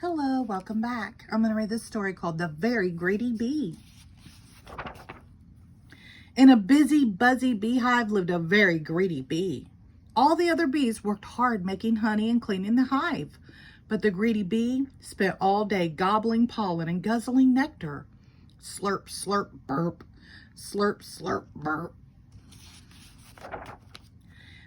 Hello, welcome back. I'm going to read this story called The Very Greedy Bee. In a busy, buzzy beehive lived a very greedy bee. All the other bees worked hard making honey and cleaning the hive, but the greedy bee spent all day gobbling pollen and guzzling nectar. Slurp, slurp, burp. Slurp, slurp, burp.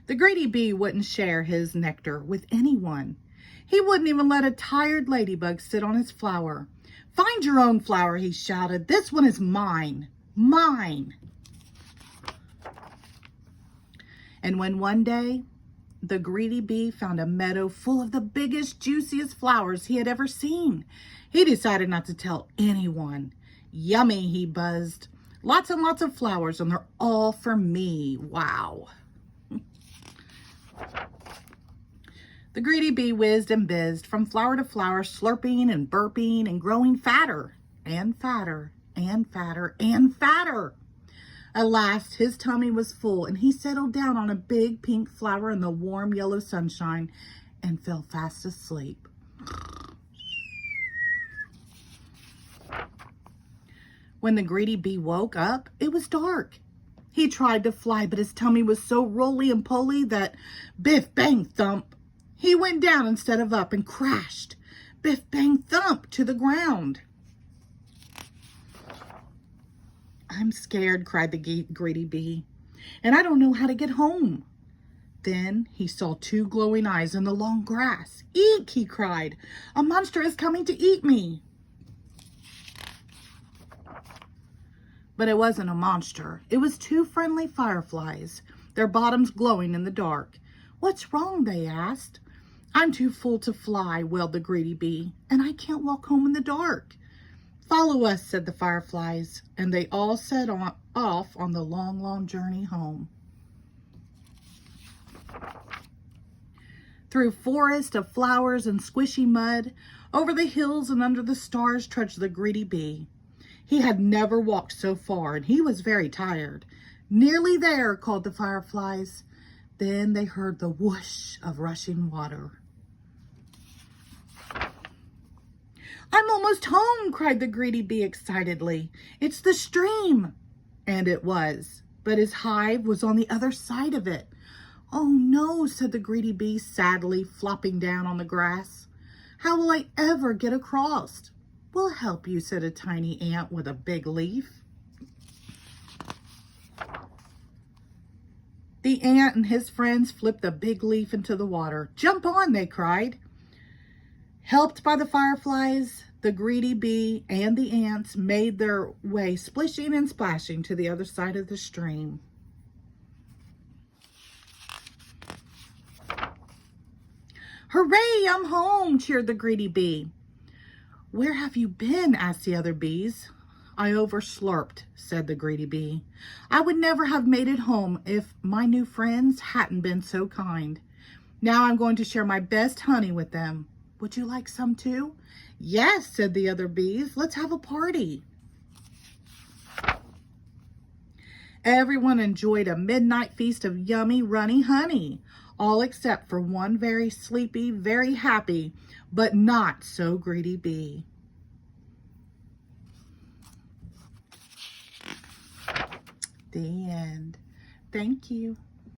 The greedy bee wouldn't share his nectar with anyone. He wouldn't even let a tired ladybug sit on his flower. "Find your own flower," he shouted. "This one is mine. Mine." And when one day the greedy bee found a meadow full of the biggest, juiciest flowers he had ever seen, he decided not to tell anyone. "Yummy," he buzzed. "Lots and lots of flowers, and they're all for me. Wow." The greedy bee whizzed and bizzed from flower to flower, slurping and burping and growing fatter and fatter and fatter and fatter. At last, his tummy was full, and he settled down on a big pink flower in the warm yellow sunshine and fell fast asleep. When the greedy bee woke up, it was dark. He tried to fly, but his tummy was so roly and poly that biff, bang, thump, he went down instead of up and crashed, biff, bang, thump, to the ground. "I'm scared," cried the greedy bee, "and I don't know how to get home." Then he saw two glowing eyes in the long grass. "Eek!" he cried. "A monster is coming to eat me." But it wasn't a monster. It was two friendly fireflies, their bottoms glowing in the dark. "What's wrong?" they asked. "I'm too full to fly," wailed the greedy bee, "and I can't walk home in the dark." "Follow us," said the fireflies, and they all set off on the long, long journey home. Through forest of flowers and squishy mud, over the hills and under the stars trudged the greedy bee. He had never walked so far, and he was very tired. "Nearly there," called the fireflies. Then they heard the whoosh of rushing water. "I'm almost home," cried the greedy bee excitedly. "It's the stream." And it was, but his hive was on the other side of it. "Oh no," said the greedy bee sadly, flopping down on the grass. "How will I ever get across?" "We'll help you," said a tiny ant with a big leaf. The ant and his friends flipped the big leaf into the water. "Jump on," they cried. Helped by the fireflies, the greedy bee and the ants made their way splishing and splashing to the other side of the stream. "Hooray, I'm home," cheered the greedy bee. "Where have you been?" asked the other bees. "I overslurped," said the greedy bee. "I would never have made it home if my new friends hadn't been so kind. Now I'm going to share my best honey with them. Would you like some too?" "Yes," said the other bees. "Let's have a party." Everyone enjoyed a midnight feast of yummy, runny honey, all except for one very sleepy, very happy, but not so greedy bee. The end. Thank you.